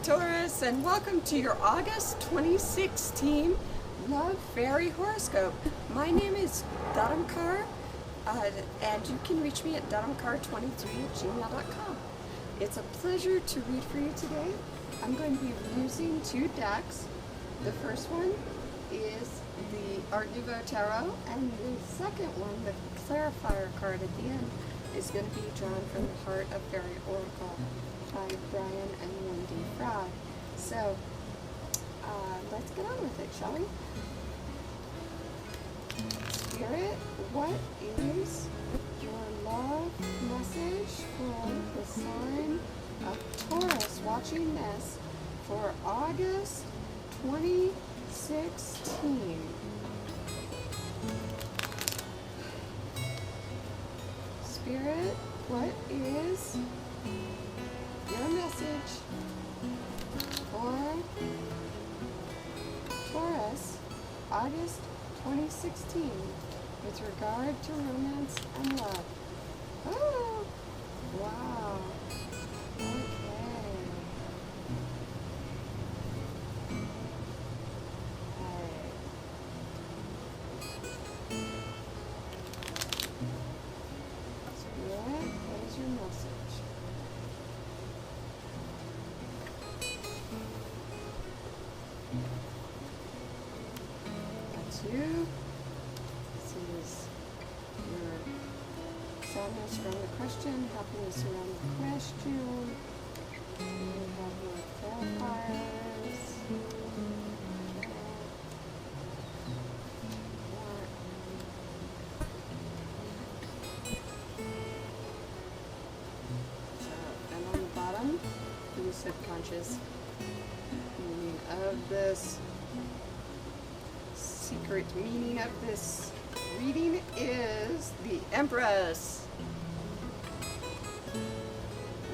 Taurus, and welcome to your August 2016 Love Fairy Horoscope. My name is Dharamkar, and you can reach me at dharamkar23@gmail.com. It's a pleasure to read for you today. I'm going to be using two decks. The first one is the Art Nouveau Tarot, and the second one, the Clarifier card at the end, is going to be drawn from the Heart of Fairy Oracle by Brian and Wendy Fry. So, let's get on with it, shall we? Spirit, what is your love message for the sign of Taurus watching this for August 2016? Spirit, what is your message for Taurus, August 2016, with regard to romance and love? Oh, wow. Okay. Spirit, what is your message? You. This is your sadness around the question, happiness around the question. We have your clarifiers. And on the bottom, the subconscious meaning of this. Secret meaning of this reading is the Empress,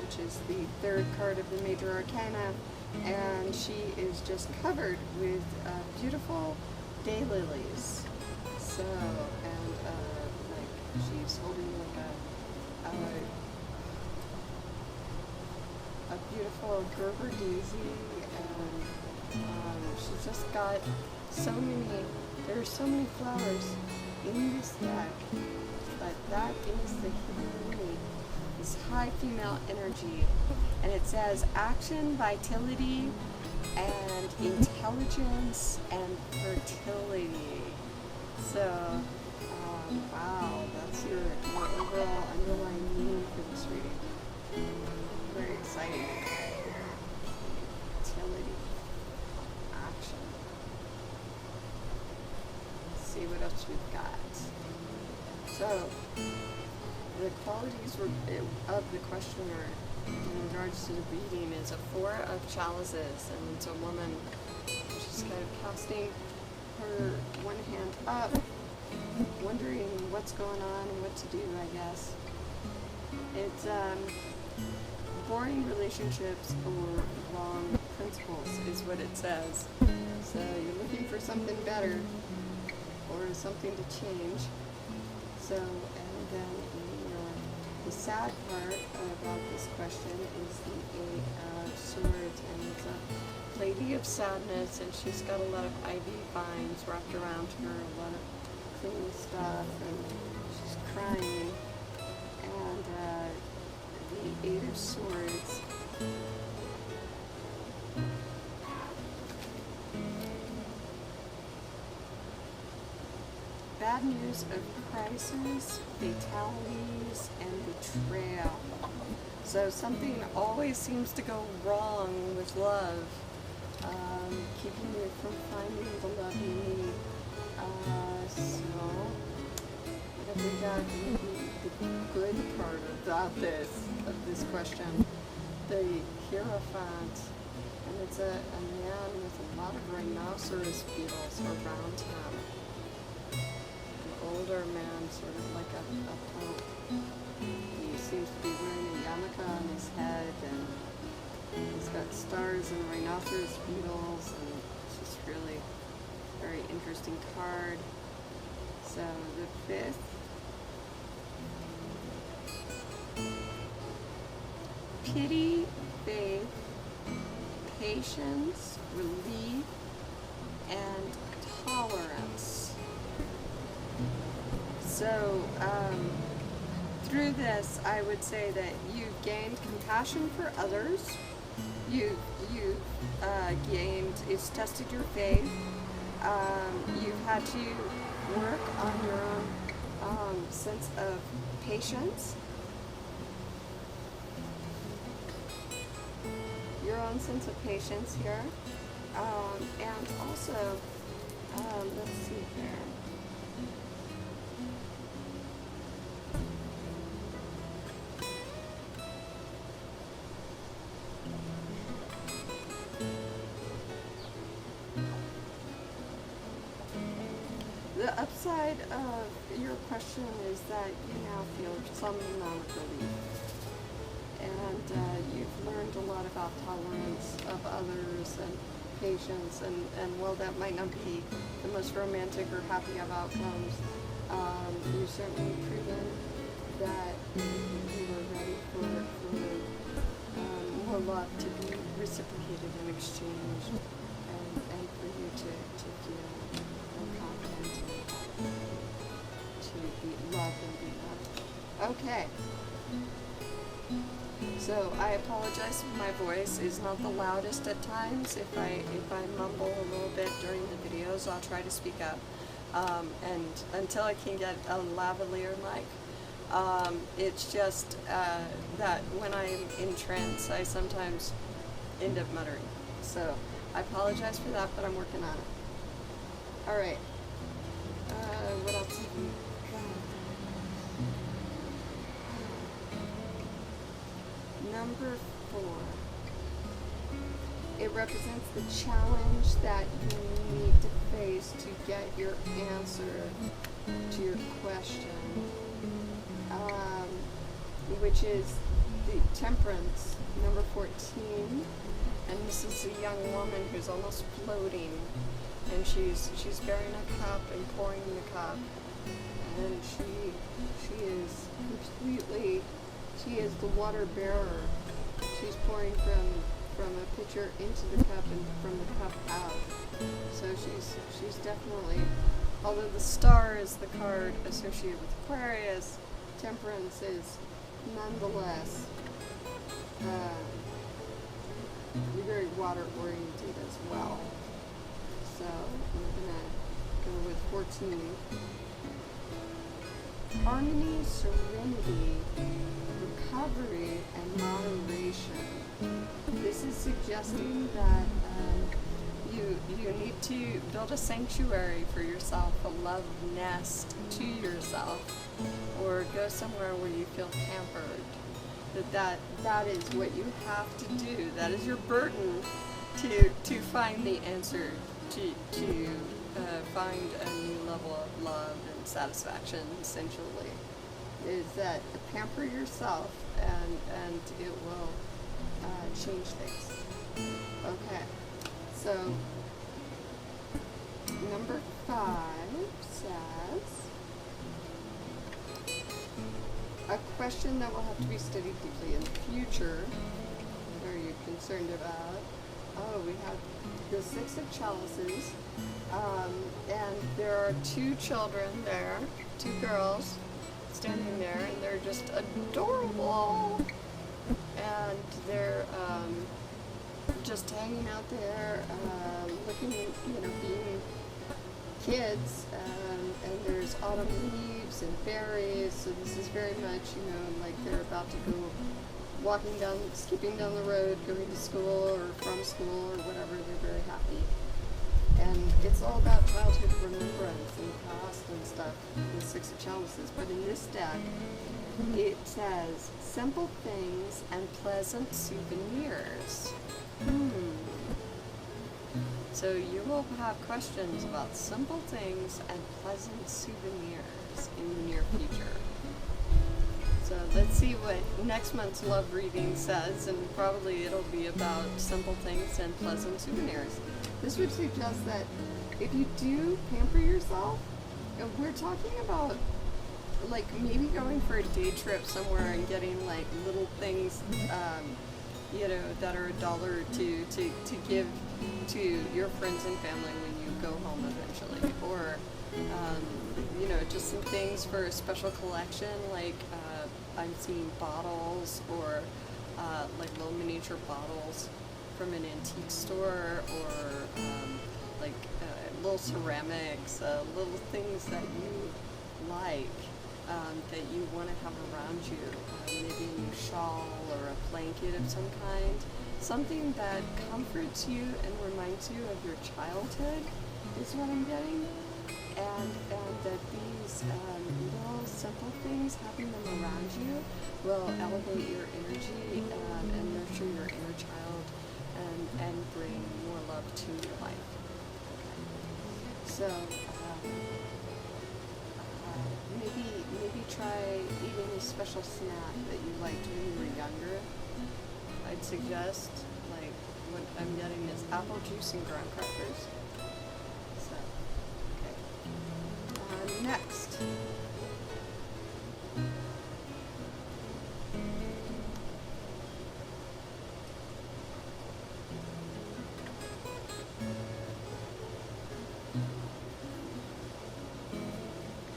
which is the third card of the Major Arcana, and she is just covered with beautiful daylilies. So, and like she's holding like a beautiful Gerber daisy, and she's just got so many. There are so many flowers in this deck, but that is the hidden meaning, this high female energy. And it says action, vitality, and intelligence, and fertility. So, wow, that's your overall underlying meaning for this reading. Very exciting. Fertility. Action. See what else we've got. So, the qualities of the questioner in regards to the reading is a Four of Chalices, and it's a woman. She's kind of casting her one hand up, wondering what's going on and what to do, I guess. It's boring relationships or wrong principles is what it says. So you're looking for something better, or something to change. So, and then the sad part about this question is the Eight of Swords, and it's a lady of sadness, and she's got a lot of ivy vines wrapped around her, a lot of clean stuff, and she's crying. And the Eight of Swords, bad news of crisis, fatalities, and betrayal. So something always seems to go wrong with love, keeping you from finding the love you need. So, what have we got? The good part about this question, the Hierophant, and it's a man with a lot of rhinoceros beetles around him. Older man, sort of like a pope. He seems to be wearing a yarmulke on his head, and he's got stars and rhinoceros beetles, and it's just really a very interesting card. So the fifth, pity, faith, patience, relief, and tolerance. So, through this, I would say that you've gained compassion for others. You've it's tested your faith. You've had to work on your own sense of patience. Your own sense of patience here. And also, let's see here. The upside of your question is that you now feel some amount of relief. And you've learned a lot about tolerance of others and patience, and while that might not be the most romantic or happy of outcomes, you've certainly proven that you are ready for more love to be reciprocated and exchanged, and for you to feel more confident and to be loved and be loved. Okay. So I apologize if my voice is not the loudest at times. If I mumble a little bit during the videos, I'll try to speak up. And until I can get a lavalier mic, it's just that when I'm in trance, I sometimes end up muttering. So I apologize for that, but I'm working on it. All right. What else have we got? Number 4. It represents the challenge that you need to face to get your answer to your question, which is the Temperance, number 14. And this is a young woman who's almost floating, and she's bearing a cup and pouring the cup, and she is the water bearer. She's pouring from a pitcher into the cup and from the cup out. So she's definitely, although the star is the card associated with Aquarius, Temperance is nonetheless very water oriented as well. So I'm gonna go with 14. Harmony, serenity, recovery, and moderation. This is suggesting that you need to build a sanctuary for yourself, a love nest to yourself, or go somewhere where you feel pampered. That is what you have to do. That is your burden to find the answer, to find a new level of love and satisfaction, essentially, is that pamper yourself and it will change things. Okay, so number 5 says, a question that will have to be studied deeply in the future. What are you concerned about? Oh, we have the 6 of Chalices, and there are 2 children there, 2 girls standing there, and they're just adorable, and they're just hanging out there, looking, being kids, and there's autumn leaves and berries, so this is very much, like they're about to go skipping down the road, going to school or from school or whatever. They're very happy. And it's all about childhood remembrance and past and stuff, the 6 of Chalices. But in this deck, it says, simple things and pleasant souvenirs. So you will have questions about simple things and pleasant souvenirs in the near future. So let's see what next month's love reading says, and probably it'll be about simple things and pleasant souvenirs. This would suggest that if you do pamper yourself, and we're talking about like maybe going for a day trip somewhere and getting like little things that are $1 to give to your friends and family when you go home eventually, or just some things for a special collection, like I'm seeing bottles, or like little miniature bottles from an antique store, or little ceramics, little things that you like, that you want to have around you, maybe a new shawl or a blanket of some kind, something that comforts you and reminds you of your childhood is what I'm getting, and that these little simple things, having them around you, will elevate your energy and nurture your inner child, and bring more love to your life. Okay. So maybe try eating a special snack that you liked when you were younger. I'd suggest, like, what I'm getting is apple juice and graham crackers. So, okay. Next.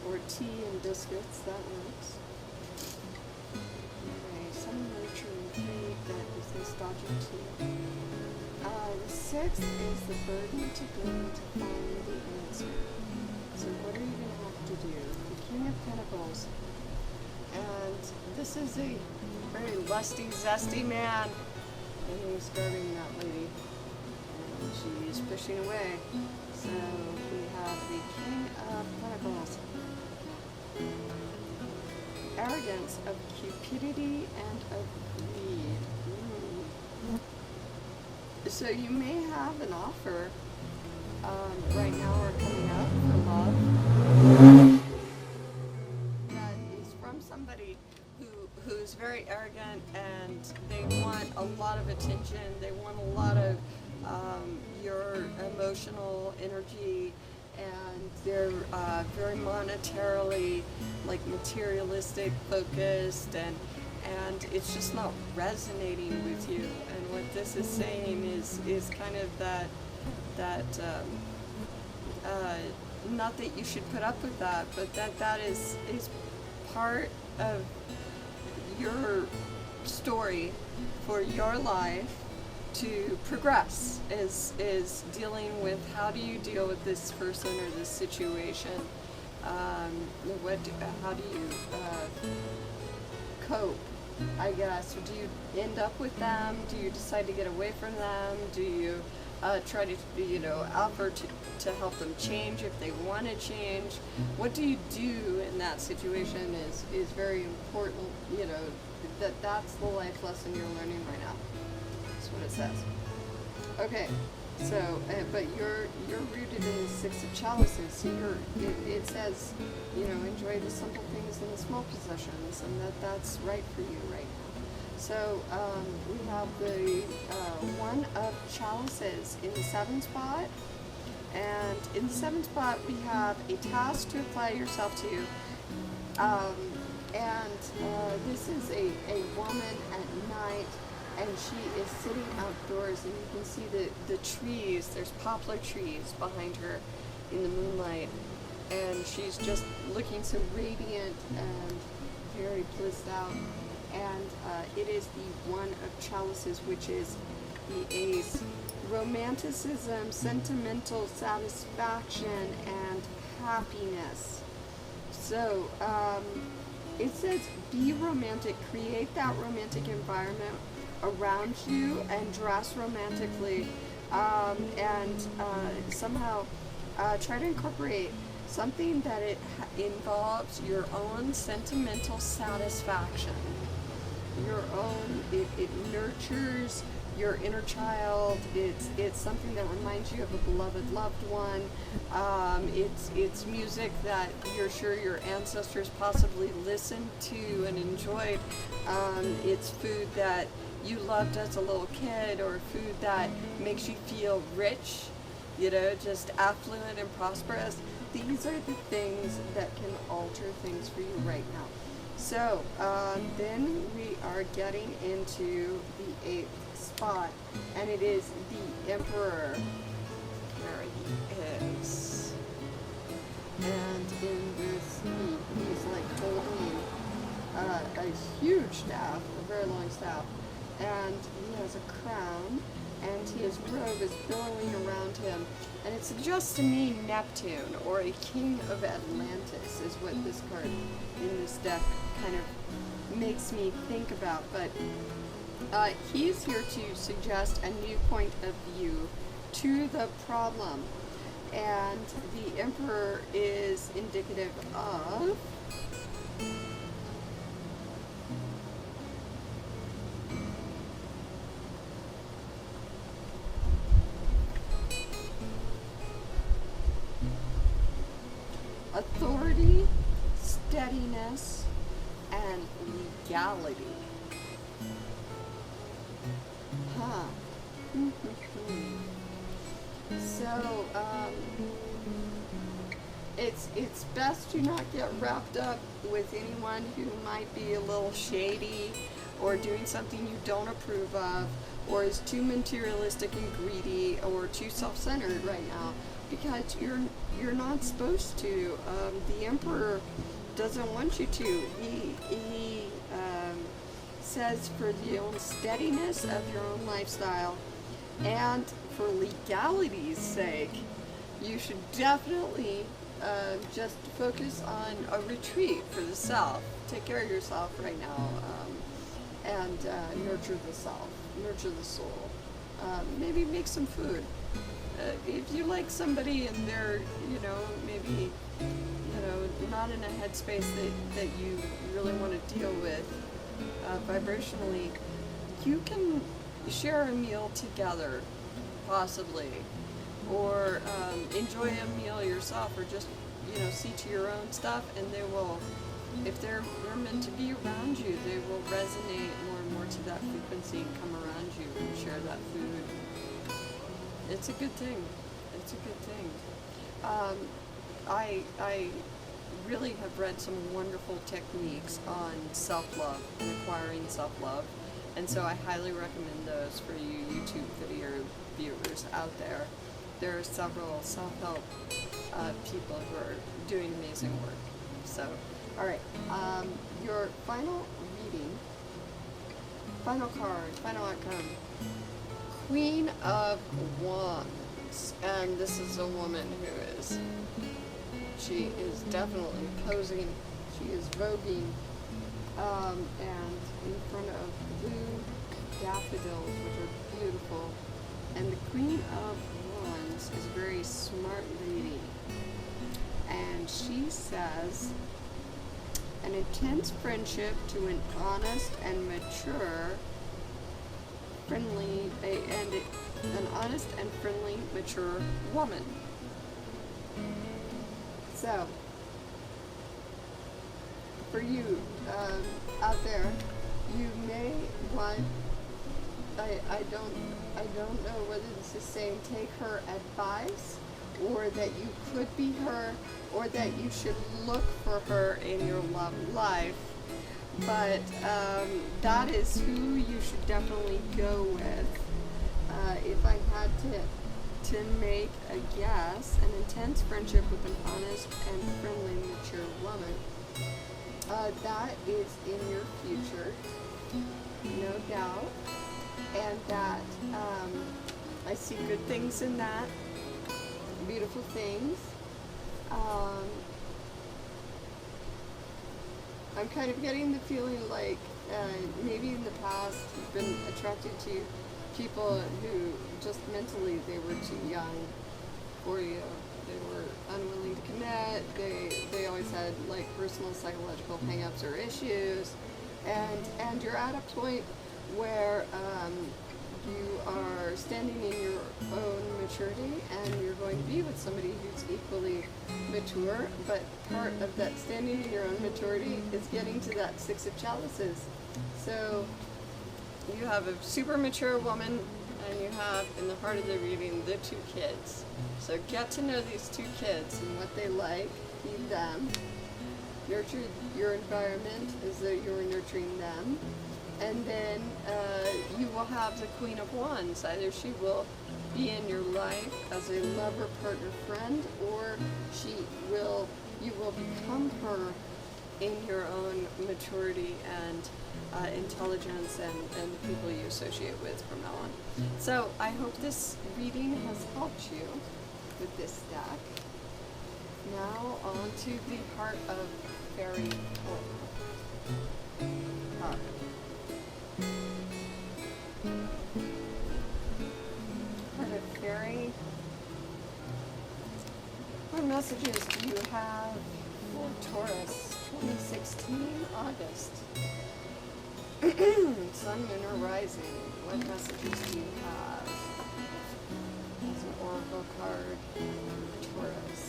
Or tea and biscuits, that works. Okay, some nurturing food that is nostalgic to you. The sixth is the burden to bring to find the answer. So what are you going to have to do? The King of Pentacles. And this is a very lusty, zesty man. And he's guarding that lady. And she is pushing away. So we have the King of Pentacles. Arrogance, of cupidity, and of greed. So you may have an offer right now or coming up for love that is from somebody who's very arrogant, and they want a lot of attention. They want a lot of your emotional energy, and they're very monetarily, like, materialistic focused, and it's just not resonating with you. And what this is saying is kind of that not that you should put up with that, but that is part of your story for your life to progress, is dealing with how do you deal with this person or this situation. How do you cope, I guess? Do you end up with them? Do you decide to get away from them? Do you try to, offer to help them change if they want to change? What do you do in that situation is very important, that's the life lesson you're learning right now. That's what it says. Okay. So, but you're rooted in the Six of Chalices. So it says, enjoy the simple things and the small possessions, and that's right for you right now. So we have the One of Chalices in the 7th spot, and in the 7th spot we have a task to apply yourself to, and this is a woman at night. And she is sitting outdoors, and you can see the trees. There's poplar trees behind her in the moonlight, and she's just looking so radiant and very blissed out. And it is the One of Chalices, which is the Ace. Romanticism, sentimental satisfaction, and happiness. So it says be romantic, create that romantic environment around you, and dress romantically, and somehow try to incorporate something that it involves your own sentimental satisfaction, your own, it nurtures your inner child. It's something that reminds you of a beloved loved one. It's music that you're sure your ancestors possibly listened to and enjoyed. It's food that you loved as a little kid, or food that makes you feel rich, just affluent and prosperous. These are the things that can alter things for you right now. So then we are getting into the 8th spot, and it is the Emperor. There he is. And in this, he's like holding a huge staff, a very long staff, and he has a crown, and his robe is billowing around him, and it suggests to me Neptune, or a king of Atlantis, is what this card in this deck kind of makes me think about. But he's here to suggest a new point of view to the problem, and the Emperor is indicative of authority, steadiness, and legality. Huh. So, it's best to not get wrapped up with anyone who might be a little shady or doing something you don't approve of, or is too materialistic and greedy or too self-centered right now, because you're not supposed to. The Emperor doesn't want you to. He says for the own steadiness of your own lifestyle and for legality's sake, you should definitely just focus on a retreat for the self. Take care of yourself right now, and nurture the self, nurture the soul. Maybe make some food. If you like somebody and they're, maybe, not in a headspace that you really want to deal with vibrationally, you can share a meal together, possibly, or enjoy a meal yourself, or just, see to your own stuff, and they will, if they're meant to be around you, they will resonate more and more to that frequency and come around you and share that food. It's a good thing. It's a good thing. I really have read some wonderful techniques on self-love and acquiring self-love, and so I highly recommend those for you YouTube video viewers out there. There are several self-help people who are doing amazing work. So, all right, your final reading, final card, final outcome. Queen of Wands, and this is a woman she is definitely posing, she is voguing, and in front of blue daffodils, which are beautiful, and the Queen of Wands is a very smart lady, and she says, an intense friendship to an honest and mature friendly, an honest and friendly, mature woman. So, for you out there, you may want. I don't know whether this is saying take her advice, or that you could be her, or that you should look for her in your love life. But that is who you should definitely go with. If I had to make a guess, an intense friendship with an honest and friendly, mature woman, that is in your future, no doubt. And that I see good things in that, beautiful things. I'm kind of getting the feeling like maybe in the past you've been attracted to people who just mentally they were too young for you. They were unwilling to commit. They always had like personal psychological hang-ups or issues, and you're at a point where you are standing in your own maturity, and you're going to be with somebody who's equally mature, but part of that standing in your own maturity is getting to that Six of Chalices. So you have a super mature woman, and you have, in the heart of the reading, the two kids. So get to know these two kids and what they like, feed them, nurture your environment as though you were nurturing them. And then you will have the Queen of Wands. Either she will be in your life as a lover, partner, friend, or you will become her in your own maturity and intelligence and the people you associate with from now on. So I hope this reading has helped you with this deck. Now on to the Heart of Faerie card. Heart of Faerie. What messages do you have for Taurus 2016 August? Sun, Moon, or Rising. What messages do you have as an oracle card for Taurus?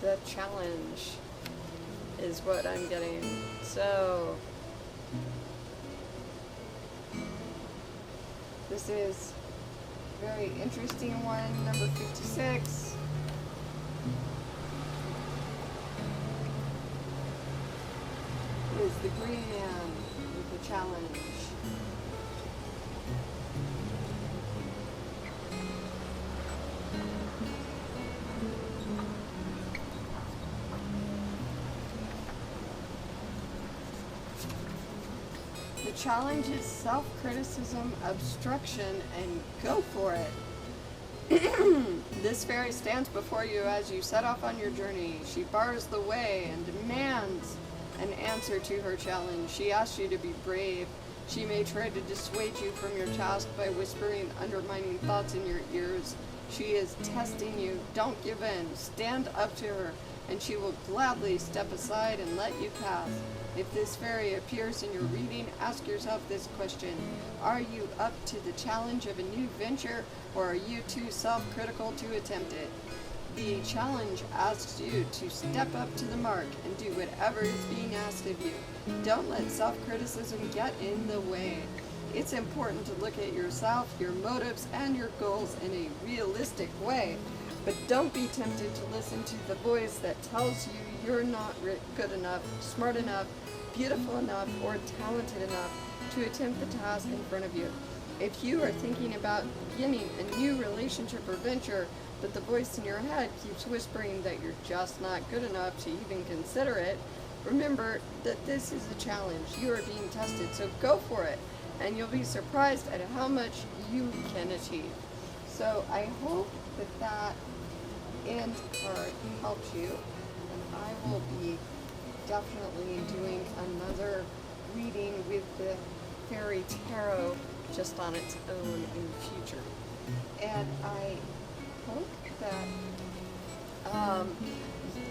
The challenge is what I'm getting. So this is a very interesting one, number 56. Is the green man with the challenge. The challenge is self-criticism, obstruction, and go for it. This fairy stands before you as you set off on your journey. She bars the way and demands an answer to her challenge. She asks you to be brave. She may try to dissuade you from your task by whispering undermining thoughts in your ears. She is testing you. Don't give in. Stand up to her, and she will gladly step aside and let you pass. If this fairy appears in your reading, ask yourself this question. Are you up to the challenge of a new venture, or are you too self-critical to attempt it? The challenge asks you to step up to the mark and do whatever is being asked of you. Don't let self-criticism get in the way. It's important to look at yourself, your motives, and your goals in a realistic way. But don't be tempted to listen to the voice that tells you you're not good enough, smart enough, beautiful enough, or talented enough to attempt the task in front of you. If you are thinking about beginning a new relationship or venture, but the voice in your head keeps whispering that you're just not good enough to even consider it, remember that this is a challenge. You are being tested, so go for it, and you'll be surprised at how much you can achieve. So I hope that end card helps you, and I will be definitely doing another reading with the Fairy Tarot just on its own in the future. And I hope that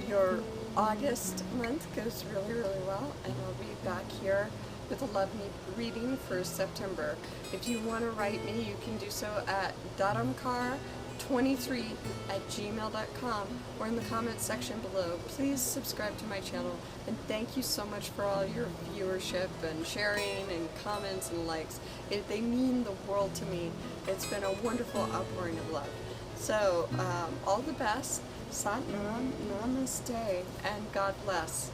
your August month goes really, really well, and I'll be back here with a love reading for September. If you want to write me, you can do so at daramkar23@gmail.com or in the comments section below. Please subscribe to my channel, and thank you so much for all your viewership and sharing and comments and likes. They mean the world to me. It's been a wonderful outpouring of love. So, all the best. Satnam, Namaste, and God bless.